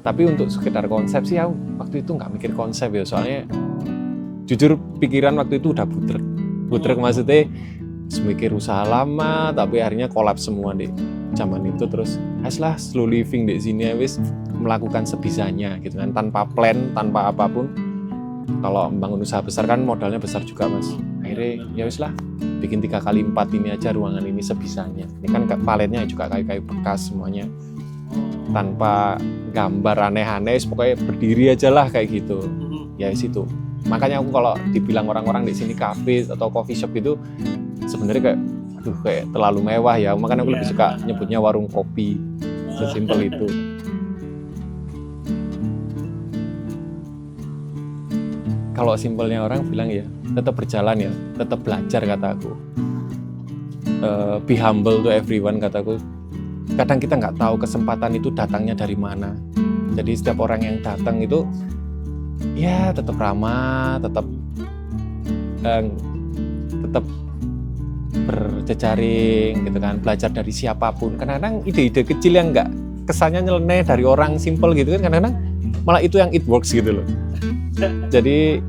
Tapi untuk sekedar konsep sih aku waktu itu nggak mikir konsep ya, soalnya jujur pikiran waktu itu udah butrek maksudnya mikir usaha lama tapi akhirnya kolaps semua di zaman itu. Terus lah slow living di sini wis melakukan sebisanya gitu kan, tanpa plan, tanpa apapun. Kalau membangun usaha besar kan modalnya besar juga mas. Akhirnya ya wis lah bikin 3x4 ini aja ruangan ini sebisanya. Ini kan paletnya juga kayu-kayu bekas semuanya, tanpa gambar aneh-aneh, pokoknya berdiri aja lah kayak gitu. Ya situ. Makanya aku kalau dibilang orang-orang di sini cafe atau coffee shop itu sebenarnya kayak aduh kayak terlalu mewah ya. Makanya aku lebih suka nyebutnya warung kopi. Sesimpel itu. Kalau simpelnya orang bilang ya tetap berjalan ya, tetap belajar kata aku. Be humble to everyone kataku. Kadang kita nggak tahu kesempatan itu datangnya dari mana. Jadi setiap orang yang datang itu ya tetap ramah, tetap berjejaring gitu kan, belajar dari siapapun. Kadang-kadang ide-ide kecil yang nggak kesannya nyeleneh dari orang simple gitu kan, kadang-kadang malah itu yang it works gitu loh. Jadi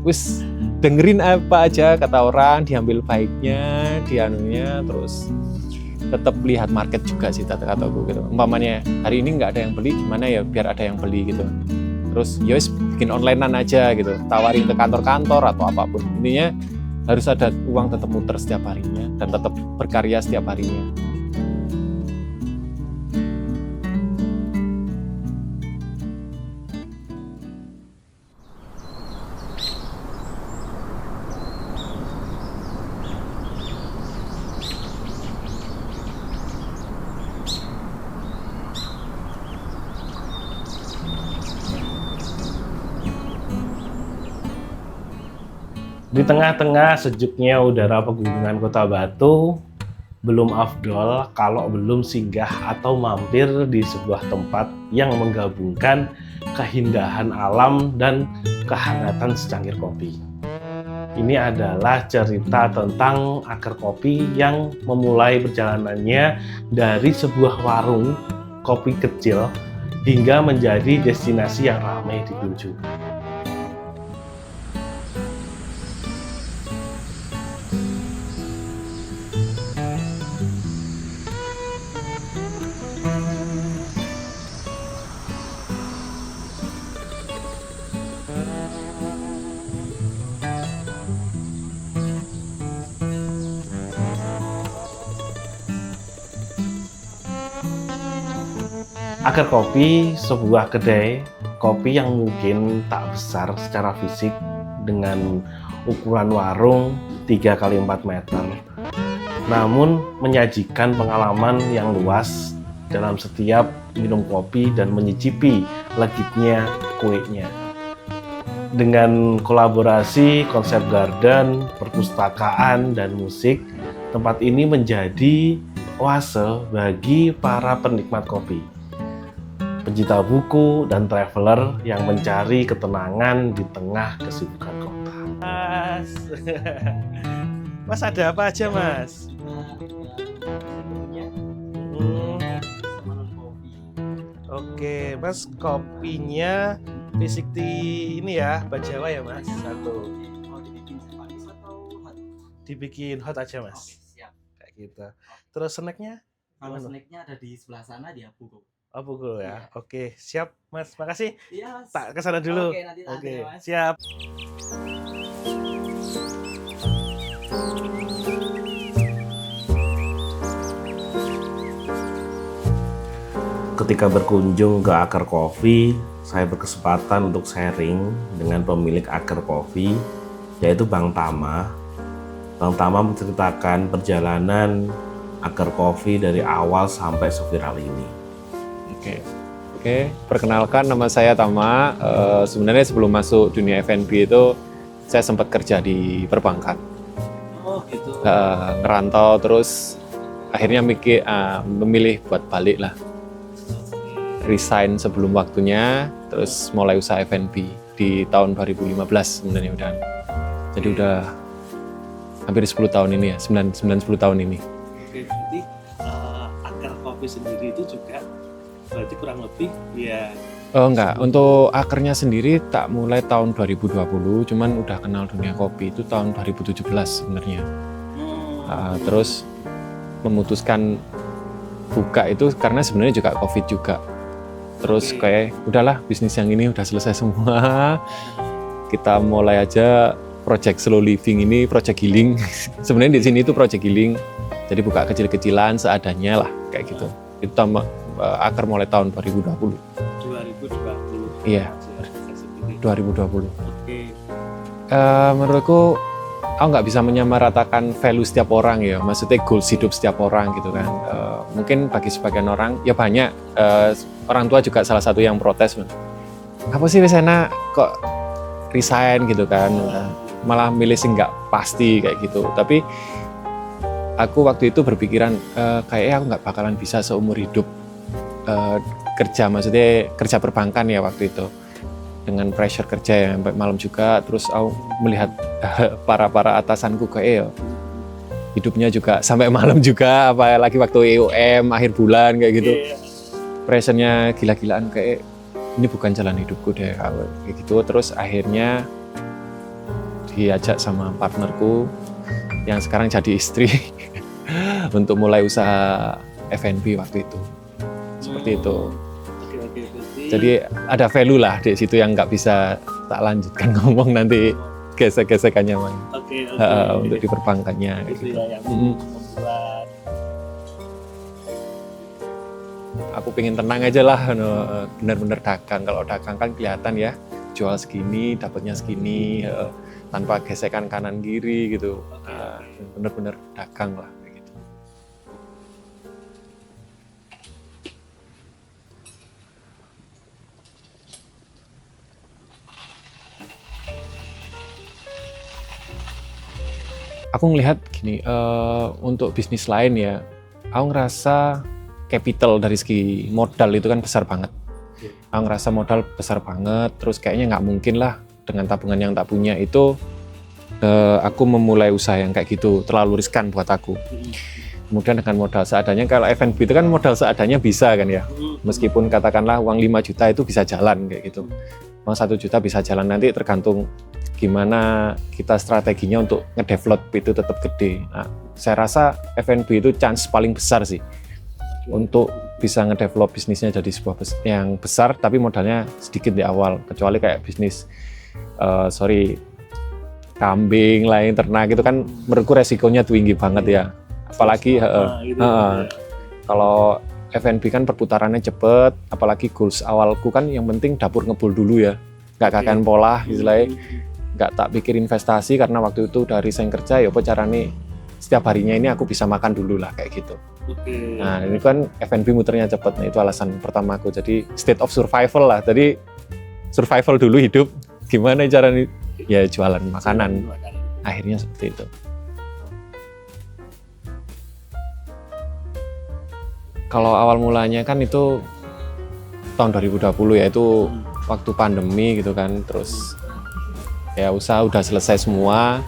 wis dengerin apa aja kata orang, diambil baiknya, dianunya, terus tetap lihat market juga sih kata-kataku gitu. Umpamanya hari ini nggak ada yang beli, gimana ya biar ada yang beli gitu. Terus ya wis bikin onlinean aja gitu, tawarin ke kantor-kantor atau apapun. Intinya harus ada uang tetap muter setiap harinya dan tetap berkarya setiap harinya. Di tengah-tengah sejuknya udara pegunungan Kota Batu, belum afdol kalau belum singgah atau mampir di sebuah tempat yang menggabungkan keindahan alam dan kehangatan secangkir kopi. Ini adalah cerita tentang Akar Kopi yang memulai perjalanannya dari sebuah warung kopi kecil hingga menjadi destinasi yang ramai dikunjungi. Akar Kopi, sebuah kedai kopi yang mungkin tak besar secara fisik dengan ukuran warung 3x4 meter, namun menyajikan pengalaman yang luas dalam setiap minum kopi dan menyicipi legitnya kuenya. Dengan kolaborasi konsep garden, perpustakaan, dan musik, tempat ini menjadi oase bagi para penikmat kopi, pencinta buku, dan traveler yang mencari ketenangan di tengah kesibukan kota. Mas ada apa aja mas? Oke, mas kopinya fisik di ini ya, Bajawa ya mas? Satu. Mau dibikin manis atau hot? Dibikin hot aja mas. Oke, siap. Kayak gitu. Terus snacknya? Kalau Gimana? snacknya ada di sebelah sana di Apugo. Oh pukul ya. Iya. Oke, siap mas. Makasih. Iya mas. Tak kesana dulu. Oke, nanti tak ada ya, mas. Siap. Ketika berkunjung ke Akar Kopi, saya berkesempatan untuk sharing dengan pemilik Akar Kopi, yaitu Bang Tama. Bang Tama menceritakan perjalanan Akar Kopi dari awal sampai seviral ini. Oke, perkenalkan nama saya Tama. Sebenarnya sebelum masuk dunia F&B itu saya sempat kerja di perbankan. Oh gitu. Ngerantau terus akhirnya memilih buat balik lah. Resign sebelum waktunya, terus mulai usaha F&B di tahun 2015 sebenarnya udah. Jadi udah hampir 10 tahun ini ya, 9-10 tahun ini. Oke, berarti Akar Kopi sendiri itu juga berarti kurang lebih ya Oh enggak, untuk akernya sendiri tak mulai tahun 2020, cuman udah kenal dunia kopi itu tahun 2017 sebenarnya. Terus memutuskan buka itu karena sebenarnya juga COVID juga. Terus kayak udahlah bisnis yang ini udah selesai semua. Kita mulai aja project slow living ini, project healing. Sebenarnya di sini itu project healing. Jadi buka kecil-kecilan seadanya lah kayak gitu. Itu akar mulai tahun 2020. 2020. Iya, 2020. Oke. Menurutku aku nggak bisa menyamaratakan value setiap orang ya, maksudnya goals hidup setiap orang gitu kan. Mungkin bagi sebagian orang ya banyak, orang tua juga salah satu yang protes, apa sih Wisena kok resign gitu kan, malah milih sih nggak pasti kayak gitu. Tapi aku waktu itu berpikiran kayaknya aku nggak bakalan bisa seumur hidup kerja, maksudnya kerja perbankan ya waktu itu, dengan pressure kerja yang sampai malam juga. Terus aku melihat para atasanku kayak hidupnya juga sampai malam juga, apalagi waktu EOM akhir bulan kayak gitu. Pressure-nya gila-gilaan, kayak ini bukan jalan hidupku deh kayak gitu. Terus akhirnya diajak sama partnerku yang sekarang jadi istri untuk mulai usaha F&B waktu itu. Seperti itu. Jadi ada value lah di situ yang nggak bisa tak lanjutkan ngomong, nanti gesek-gesekannya Mang. Untuk di perbankannya. Itu gitu. ya yang membuat. Aku pengen tenang aja lah, bener-bener dagang. Kalau dagang kan kelihatan ya, jual segini, dapatnya segini, tanpa gesekan kanan kiri gitu. Bener-bener dagang lah. Aku ngelihat gini, untuk bisnis lain ya, aku ngerasa capital dari segi modal itu kan besar banget. Aku ngerasa modal besar banget, terus kayaknya nggak mungkin lah dengan tabungan yang tak punya itu, aku memulai usaha yang kayak gitu, terlalu riskan buat aku. Kemudian dengan modal seadanya, kalau F&B itu kan modal seadanya bisa kan ya, meskipun katakanlah uang 5 juta itu bisa jalan kayak gitu. Uang 1 juta bisa jalan, nanti tergantung gimana kita strateginya untuk ngedevelop itu tetap gede. Nah, saya rasa F&B itu chance paling besar sih untuk bisa ngedevelop bisnisnya jadi sebuah yang besar, tapi modalnya sedikit di awal. Kecuali kayak bisnis kambing lain, ternak itu kan menurutku resikonya tinggi banget ya. Apalagi kalau F&B kan perputarannya cepet, apalagi goals awalku kan yang penting dapur ngebul dulu ya, nggak kakan pola istilahnya. Nggak tak pikir investasi, karena waktu itu dari resign kerja ya apa caranya setiap harinya ini aku bisa makan dulu lah kayak gitu. Nah ini kan F&B muternya cepet, nah itu alasan pertama aku. Jadi state of survival lah, jadi survival dulu hidup, gimana caranya ya jualan makanan, akhirnya seperti itu. Kalau awal mulanya kan itu tahun 2020 ya, itu waktu pandemi gitu kan, terus ya usaha udah selesai semua,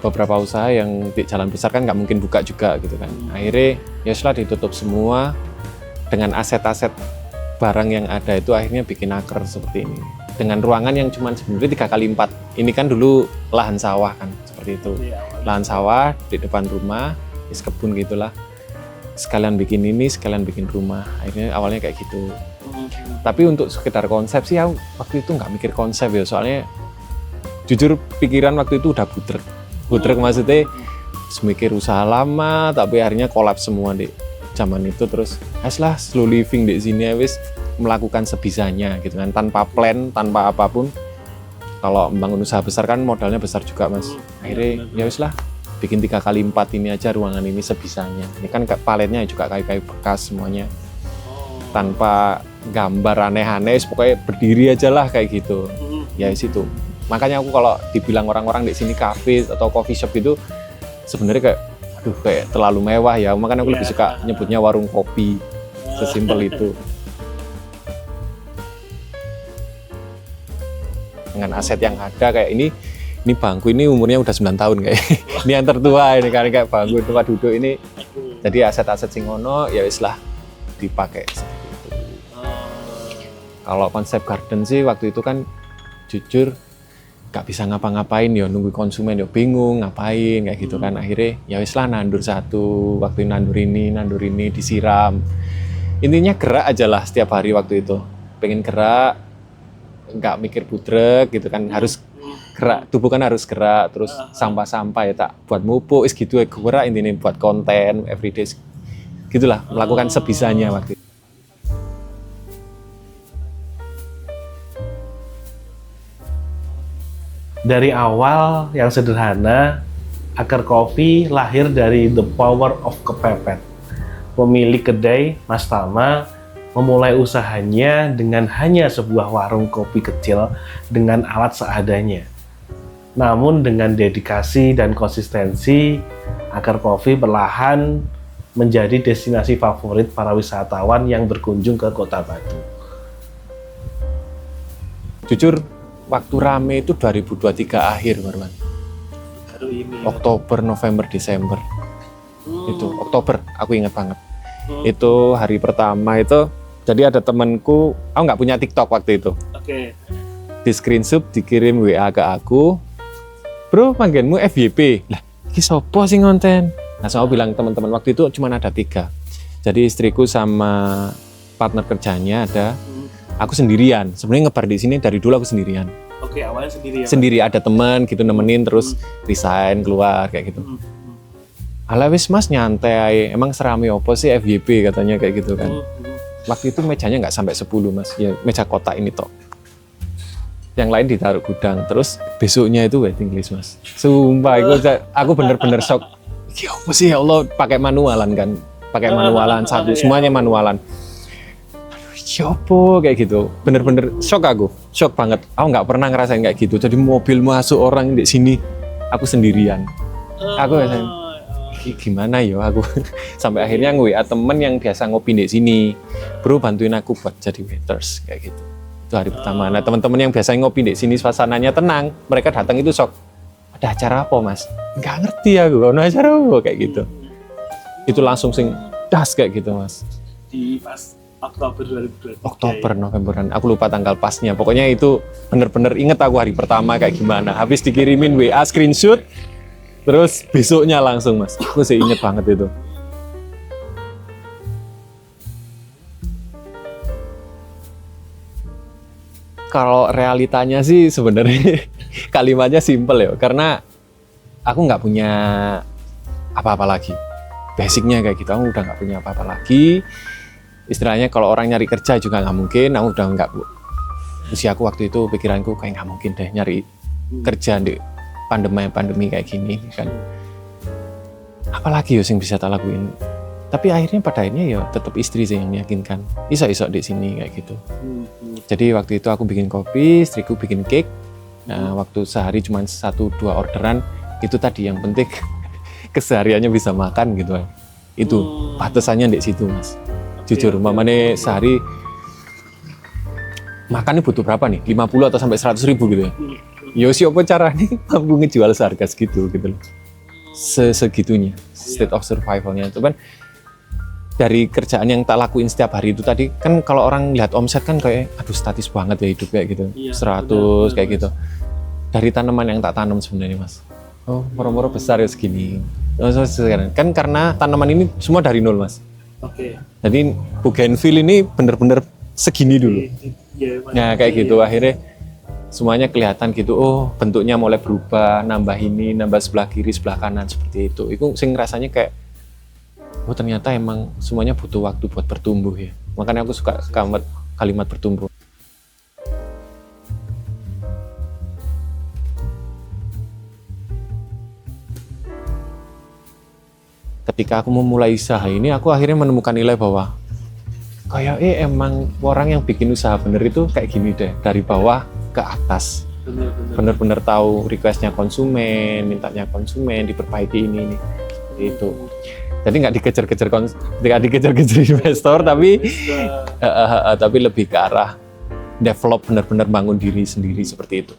beberapa usaha yang di jalan besar kan nggak mungkin buka juga gitu kan. Akhirnya ya setelah ditutup semua, dengan aset-aset barang yang ada itu akhirnya bikin aker seperti ini. Dengan ruangan yang cuma sebenarnya 3x4. Ini kan dulu lahan sawah kan, seperti itu. Lahan sawah di depan rumah, kebun gitulah. Sekalian bikin ini, sekalian bikin rumah. Akhirnya awalnya kayak gitu. Tapi untuk sekedar konsep sih, aku waktu itu nggak mikir konsep ya, soalnya jujur pikiran waktu itu udah butrek maksudnya mikir usaha lama, tapi akhirnya kolaps semua di zaman itu. Terus lah slow living di sini wis melakukan sebisanya gitu kan, tanpa plan, tanpa apapun. Kalau membangun usaha besar kan modalnya besar juga Mas. Akhirnya ya wis lah, bikin 3x4 ini aja ruangan ini sebisanya. Ini kan paletnya juga kayu-kayu bekas semuanya, tanpa gambar aneh-aneh, pokoknya berdiri aja lah kayak gitu. Ya situ. Makanya aku kalau dibilang orang-orang di sini kafe atau coffee shop itu sebenarnya kayak aduh kayak terlalu mewah ya. Makanya aku lebih suka nyebutnya warung kopi. Sesimpel itu. Dengan aset yang ada kayak ini bangku ini umurnya udah 9 tahun kayak. Ini yang tertua ini kan, kayak bangku tempat duduk ini. Jadi aset-aset sing ono ya wis lah dipakai. Kalau konsep garden sih waktu itu kan jujur gak bisa ngapa-ngapain ya, nunggu konsumen ya bingung ngapain kayak gitu kan. Akhirnya ya wis lah nandur satu, waktu nandur ini disiram. Intinya gerak aja lah setiap hari waktu itu. Pengen gerak, nggak mikir budrek gitu kan, harus gerak, tubuh kan harus gerak, terus sampah-sampah ya tak buat mupuk, gitu ya gerak intinya buat konten everyday. Gitulah, melakukan sebisanya waktu itu. Dari awal yang sederhana, Akar Kopi lahir dari the power of kepepet. Pemilik kedai, Mas Tama, memulai usahanya dengan hanya sebuah warung kopi kecil dengan alat seadanya. Namun dengan dedikasi dan konsistensi, Akar Kopi perlahan menjadi destinasi favorit para wisatawan yang berkunjung ke Kota Batu. Jujur, waktu rame itu 2023 akhir, Marwan. Baru ini. Oktober, November, Desember. Itu Oktober, aku ingat banget. Itu hari pertama itu, jadi ada temanku, aku nggak punya TikTok waktu itu. Oke. Di screenshot dikirim WA ke aku, bro panggenmu FYP. Lah, ini sopo sih ngonten? Nah, saya bilang teman-teman waktu itu cuma ada 3. Jadi istriku sama partner kerjanya ada, aku sendirian. Sebenarnya ngebar di sini dari dulu aku sendirian. Oke, awalnya sendiri ya. Sendiri ada teman gitu nemenin, terus resign keluar kayak gitu. Alah wis mas nyantai, emang serami opo sih FYP katanya kayak gitu kan. Waktu itu mejanya nggak sampai 10 mas, ya meja kotak ini toh. Yang lain ditaruh gudang, terus besoknya itu waiting list mas. Sumpah, aku bener-bener shock. Ya apa sih ya Allah, pakai manualan kan, pakai manualan satu, semuanya manualan. Ya apa kayak gitu, bener-bener shock banget. Aku nggak pernah ngerasain kayak gitu. Jadi mobil masuk orang di sini, aku sendirian. Aku gimana ya aku sampai akhirnya gue temen yang biasa ngopi di sini, bro bantuin aku buat jadi waiters kayak gitu. Itu hari pertama. Nah teman-teman yang biasa ngopi di sini suasananya tenang, mereka datang itu shock. Ada acara apa mas? Nggak ngerti aku, ada acara apa kayak gitu. Itu langsung sing das kayak gitu mas. Di pas Oktober 2023. Oktober, Novemberan, aku lupa tanggal pasnya. Pokoknya itu bener-bener inget aku hari pertama kayak gimana. Habis dikirimin WA screenshot, terus besoknya langsung mas. Aku sih inget banget itu. Kalau realitanya sih sebenarnya kalimatnya simple ya, karena aku nggak punya apa-apa lagi. Basicnya kayak gitu, aku udah nggak punya apa-apa lagi. Istilahnya kalau orang nyari kerja juga nggak mungkin, aku udah nggak, usiaku waktu itu pikiranku kayak nggak mungkin deh nyari kerja di pandemi kayak gini kan. Apalagi yo sing bisa tak lakuin. Tapi pada akhirnya ya tetap istri sih yang meyakinkan. Iso di sini kayak gitu. Jadi waktu itu aku bikin kopi, istriku bikin cake. Nah, waktu sehari cuma 1-2 orderan, itu tadi yang penting kesehariannya bisa makan gitu. Itu batasannya di situ mas. Jujur, mamane sehari makannya butuh berapa nih? 50 atau sampai 100 ribu gitu ya? Yo siapa caranya mampu ngejual seharga segitu gitu loh. Segitunya, state of survivalnya itu kan. Dari kerjaan yang tak lakuin setiap hari itu tadi, kan kalau orang lihat omset kan kayak, aduh statis banget ya hidup kayak gitu. Iya, 100 benar, kayak gitu. Dari tanaman yang tak tanam sebenarnya mas. Oh, moro-moro besar ya segini. Kan karena tanaman ini semua dari nol mas. Oke. Jadi bougainville ini bener-bener segini dulu. Nah kayak gitu akhirnya semuanya kelihatan gitu. Oh bentuknya mulai berubah, nambah ini, nambah sebelah kiri, sebelah kanan seperti itu. Itu sing rasanya kayak, oh ternyata emang semuanya butuh waktu buat bertumbuh ya. Makanya aku suka kalimat bertumbuh. Ketika aku memulai usaha ini, aku akhirnya menemukan nilai bahwa kayak emang orang yang bikin usaha bener itu kayak gini deh, dari bawah ke atas. Bener-bener tahu requestnya konsumen, mintanya konsumen, diperbaiki ini. Itu. Jadi nggak dikejar-kejar investor, tapi lebih ke arah develop, bener-bener bangun diri sendiri seperti itu.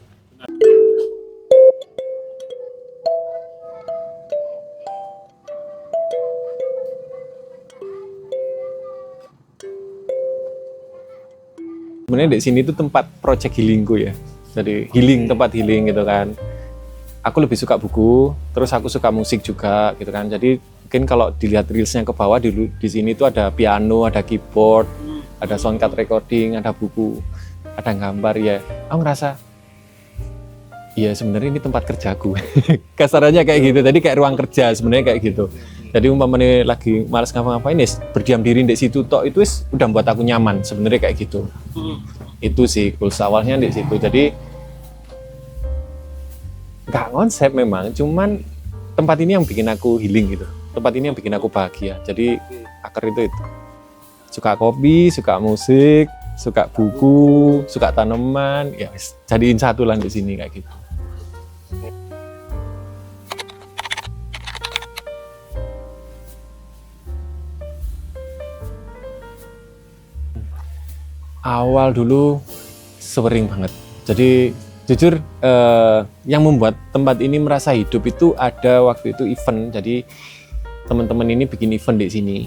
sebenarnya di sini itu tempat project healingku ya. Jadi healing, tempat healing gitu kan. Aku lebih suka buku, terus aku suka musik juga gitu kan. Jadi mungkin kalau dilihat reelsnya ke bawah di sini tuh ada piano, ada keyboard, ada sound card recording, ada buku, ada gambar ya. Aku ngerasa iya sebenarnya ini tempat kerjaku. Kasarannya kayak gitu. Tadi kayak ruang kerja sebenarnya kayak gitu. Jadi umpamanya lagi malas ngapa-ngapain ya berdiam diri di situ tok itu udah buat aku nyaman sebenarnya kayak gitu. Itu sih goals awalnya di situ. Jadi nggak konsep memang, cuman tempat ini yang bikin aku healing gitu. Tempat ini yang bikin aku bahagia. Jadi akar itu. Suka kopi, suka musik, suka buku, suka tanaman, ya jadiin satu lah di sini kayak gitu. Awal dulu sering banget. Jadi jujur yang membuat tempat ini merasa hidup itu ada waktu itu event. Jadi teman-teman ini bikin event di sini.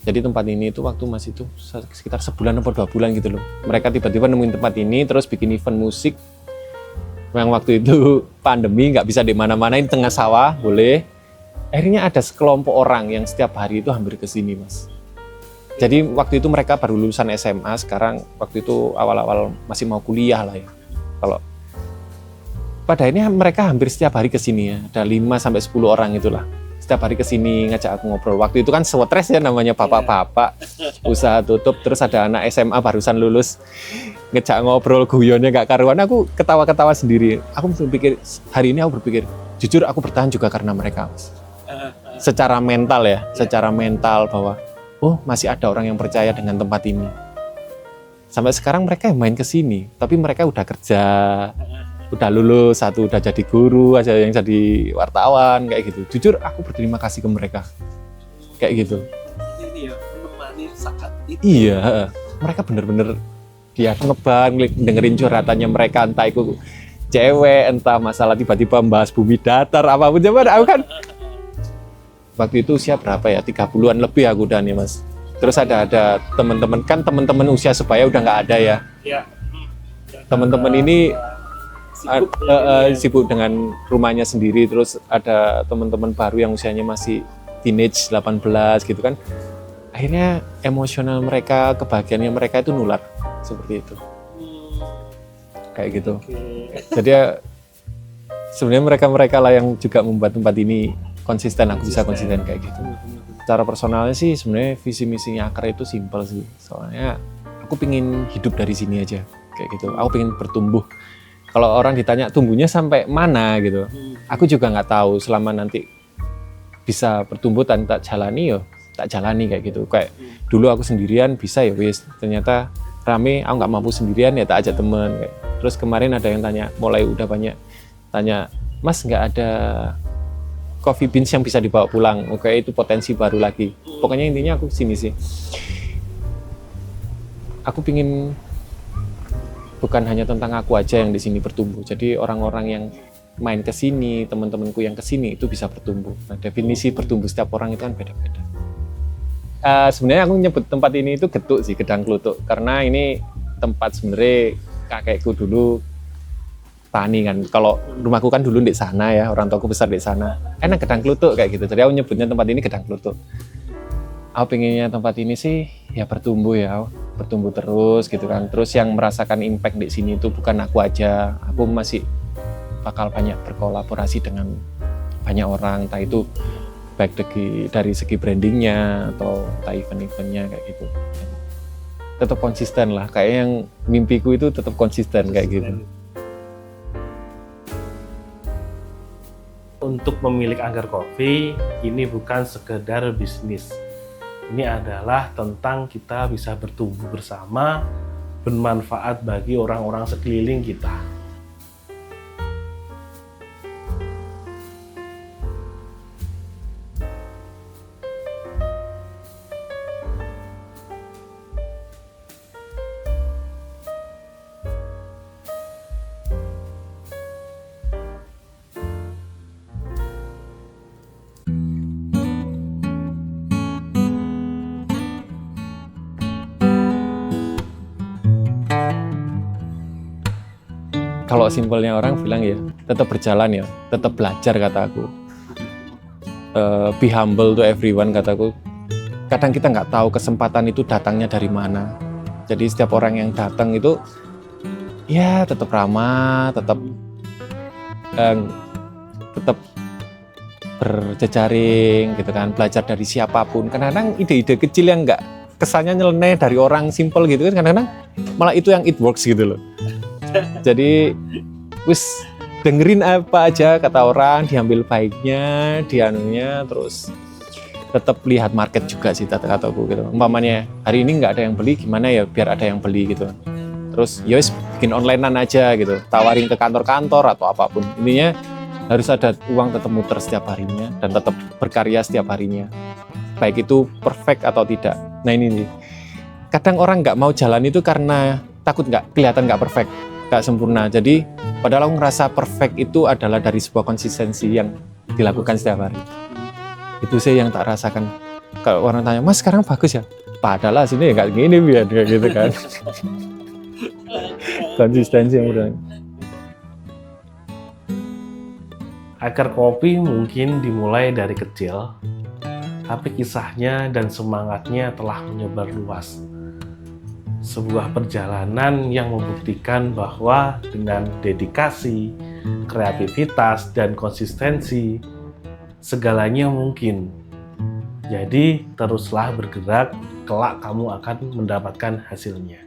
Jadi tempat ini itu waktu masih itu sekitar sebulan atau 2 bulan gitu loh. Mereka tiba-tiba nemuin tempat ini terus bikin event musik. Yang waktu itu pandemi nggak bisa di mana-mana, ini tengah sawah boleh. Akhirnya ada sekelompok orang yang setiap hari itu hampir ke sini mas. Jadi waktu itu mereka baru lulusan SMA, sekarang waktu itu awal-awal masih mau kuliah lah ya. Kalau pada ini mereka hampir setiap hari ke sini ya, ada 5-10 orang itulah. Setiap hari ke sini ngajak aku ngobrol. Waktu itu kan stres ya namanya bapak-bapak, usaha tutup, terus ada anak SMA barusan lulus, ngejak ngobrol guyonnya gak karuan, aku ketawa-ketawa sendiri. Aku berpikir, hari ini aku berpikir, jujur aku bertahan juga karena mereka mas. Secara mental ya, secara mental bahwa oh masih ada orang yang percaya dengan tempat ini. Sampai sekarang mereka yang main ke sini, tapi mereka udah kerja, udah lulus, satu udah jadi guru, ada yang jadi wartawan kayak gitu. Jujur aku berterima kasih ke mereka, kayak gitu. Ini ya menemani saat itu. Iya, mereka bener-bener dia ngebang, dengerin curhatannya mereka, entah itu cewek, entah masalah tiba-tiba membahas bumi datar, apapun. Coba aku kan waktu itu usia berapa ya, 30-an lebih aku udah nih mas. Terus ada teman-teman, kan teman-teman usia sebaya udah nggak ada ya. Ya. Teman-teman ini Sibuk, sibuk dengan rumahnya sendiri, terus ada teman-teman baru yang usianya masih teenage 18 gitu kan. Akhirnya emosional mereka, kebahagiaannya mereka itu nular seperti itu. Kayak gitu. Jadi ya sebenarnya mereka lah yang juga membuat tempat ini konsisten, aku bisa konsisten kayak gitu. Secara personalnya sih sebenarnya visi misinya Akar itu simpel sih. Soalnya aku pingin hidup dari sini aja kayak gitu. Aku pingin bertumbuh. Kalau orang ditanya tumbuhnya sampai mana gitu, aku juga nggak tahu. Selama nanti bisa bertumbuh dan tak jalani yo, tak jalani kayak gitu. Kayak dulu aku sendirian bisa ya wis. Ternyata rame, aku nggak mampu sendirian ya tak ajak temen. Kayak. Terus kemarin ada yang tanya, mulai udah banyak tanya, Mas nggak ada coffee beans yang bisa dibawa pulang? Oke, itu potensi baru lagi. Pokoknya intinya aku sini sih. Aku pingin bukan hanya tentang aku aja yang di sini bertumbuh. Jadi orang-orang yang main ke sini, teman-temanku yang ke sini itu bisa bertumbuh. Nah, definisi bertumbuh setiap orang itu kan beda-beda. Sebenarnya aku nyebut tempat ini itu Getuk sih, Gedang Kluthuk. Karena ini tempat sebenarnya kakekku dulu tani kan. Kalau rumahku kan dulu di sana ya, orang tuaku besar di sana. Enak Gedang Kluthuk kayak gitu. Jadi aku nyebutnya tempat ini Gedang Kluthuk. Aku pengennya tempat ini sih ya bertumbuh ya, bertumbuh terus gitu kan. Terus yang merasakan impact di sini itu bukan aku aja. Aku masih bakal banyak berkolaborasi dengan banyak orang, entah itu baik dari segi brandingnya atau entah event-eventnya kayak gitu. Tetap konsisten lah, kayak yang mimpiku itu tetap konsisten kayak gitu. Untuk pemilik Anggar Coffee, ini bukan sekedar bisnis. Ini adalah tentang kita bisa bertumbuh bersama, bermanfaat bagi orang-orang sekeliling kita. kalau simpelnya orang bilang ya, tetap berjalan ya, tetap belajar kata aku. Be humble to everyone kataku. Kadang kita nggak tahu kesempatan itu datangnya dari mana. Jadi setiap orang yang datang itu ya tetap ramah, tetap berjejaring gitu kan, belajar dari siapapun. Kadang-kadang ide-ide kecil yang nggak kesannya nyeleneh dari orang simple gitu kan, kadang-kadang malah itu yang it works gitu loh. Jadi wis dengerin apa aja kata orang, diambil baiknya, dianunya, terus tetap lihat market juga sih kata-kataku gitu. Umpamanya hari ini nggak ada yang beli, gimana ya biar ada yang beli gitu. Terus ya wis bikin onlinean aja gitu, tawarin ke kantor-kantor atau apapun. Intinya harus ada uang tetap muter setiap harinya dan tetap berkarya setiap harinya. Baik itu perfect atau tidak. Nah ini nih, kadang orang nggak mau jalan itu karena takut nggak kelihatan nggak perfect, nggak sempurna. Jadi padahal aku ngerasa perfect itu adalah dari sebuah konsistensi yang dilakukan setiap hari. Itu sih yang tak rasakan. Kalau orang tanya, Mas sekarang bagus ya? Padahal sini ya nggak gini biar gitu kan. Konsistensi yang udah. Akar kopi mungkin dimulai dari kecil, tapi kisahnya dan semangatnya telah menyebar luas. Sebuah perjalanan yang membuktikan bahwa dengan dedikasi, kreativitas, dan konsistensi, segalanya mungkin. Jadi, teruslah bergerak, kelak kamu akan mendapatkan hasilnya.